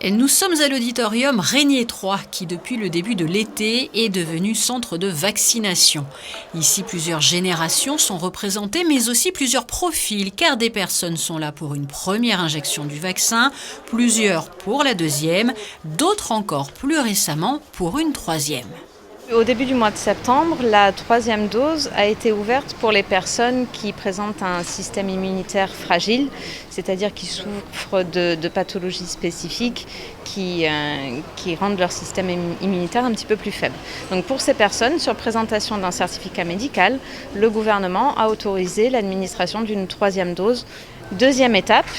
Et nous sommes à l'auditorium Régnier 3 qui, depuis le début de l'été, est devenu centre de vaccination. Ici, plusieurs générations sont représentées, mais aussi plusieurs profils, car des personnes sont là pour une première injection du vaccin, plusieurs pour la deuxième, d'autres encore plus récemment pour une troisième. Au début du mois de septembre, la troisième dose a été ouverte pour les personnes qui présentent un système immunitaire fragile, c'est-à-dire qui souffrent de pathologies spécifiques qui rendent leur système immunitaire un petit peu plus faible. Donc pour ces personnes, sur présentation d'un certificat médical, le gouvernement a autorisé l'administration d'une troisième dose. Deuxième étape,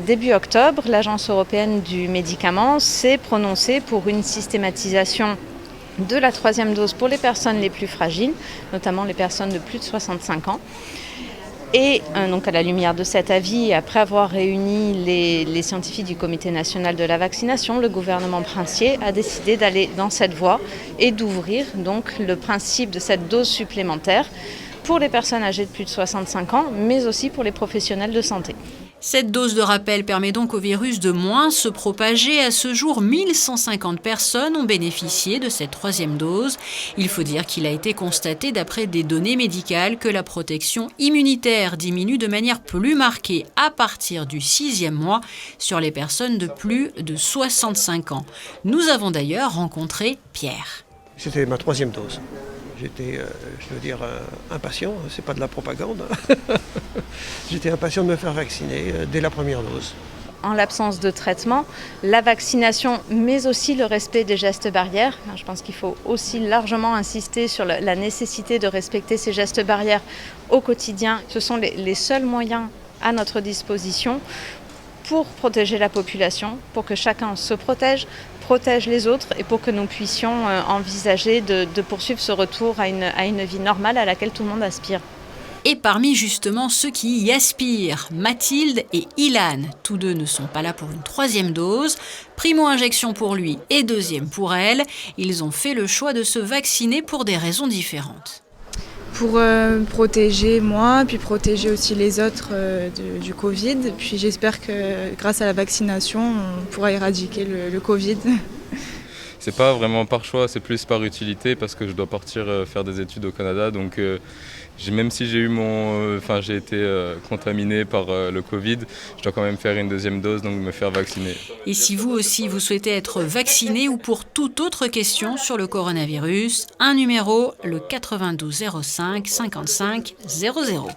début octobre, l'Agence européenne du médicament s'est prononcée pour une systématisation de la troisième dose pour les personnes les plus fragiles, notamment les personnes de plus de 65 ans. Et donc à la lumière de cet avis, après avoir réuni les scientifiques du Comité national de la vaccination, le gouvernement princier a décidé d'aller dans cette voie et d'ouvrir donc le principe de cette dose supplémentaire pour les personnes âgées de plus de 65 ans, mais aussi pour les professionnels de santé. Cette dose de rappel permet donc au virus de moins se propager. À ce jour, 1150 personnes ont bénéficié de cette troisième dose. Il faut dire qu'il a été constaté d'après des données médicales que la protection immunitaire diminue de manière plus marquée à partir du 6e mois sur les personnes de plus de 65 ans. Nous avons d'ailleurs rencontré Pierre. C'était ma troisième dose. J'étais, je veux dire, impatient, c'est pas de la propagande. J'étais impatient de me faire vacciner dès la première dose. En l'absence de traitement, la vaccination, mais aussi le respect des gestes barrières. Je pense qu'il faut aussi largement insister sur la nécessité de respecter ces gestes barrières au quotidien. Ce sont les seuls moyens à notre disposition pour protéger la population, pour que chacun se protège les autres et pour que nous puissions envisager de poursuivre ce retour à une vie normale à laquelle tout le monde aspire. Et parmi justement ceux qui y aspirent, Mathilde et Ilan, tous deux ne sont pas là pour une troisième dose. Primo-injection pour lui et deuxième pour elle. Ils ont fait le choix de se vacciner pour des raisons différentes. Pour protéger moi, puis protéger aussi les autres du Covid. Puis j'espère que grâce à la vaccination, on pourra éradiquer le Covid. C'est pas vraiment par choix, c'est plus par utilité parce que je dois partir faire des études au Canada. Donc même si j'ai été contaminé par le Covid, je dois quand même faire une deuxième dose, donc me faire vacciner. Et si vous aussi vous souhaitez être vacciné ou pour toute autre question sur le coronavirus, un numéro, le 92 05 55 00.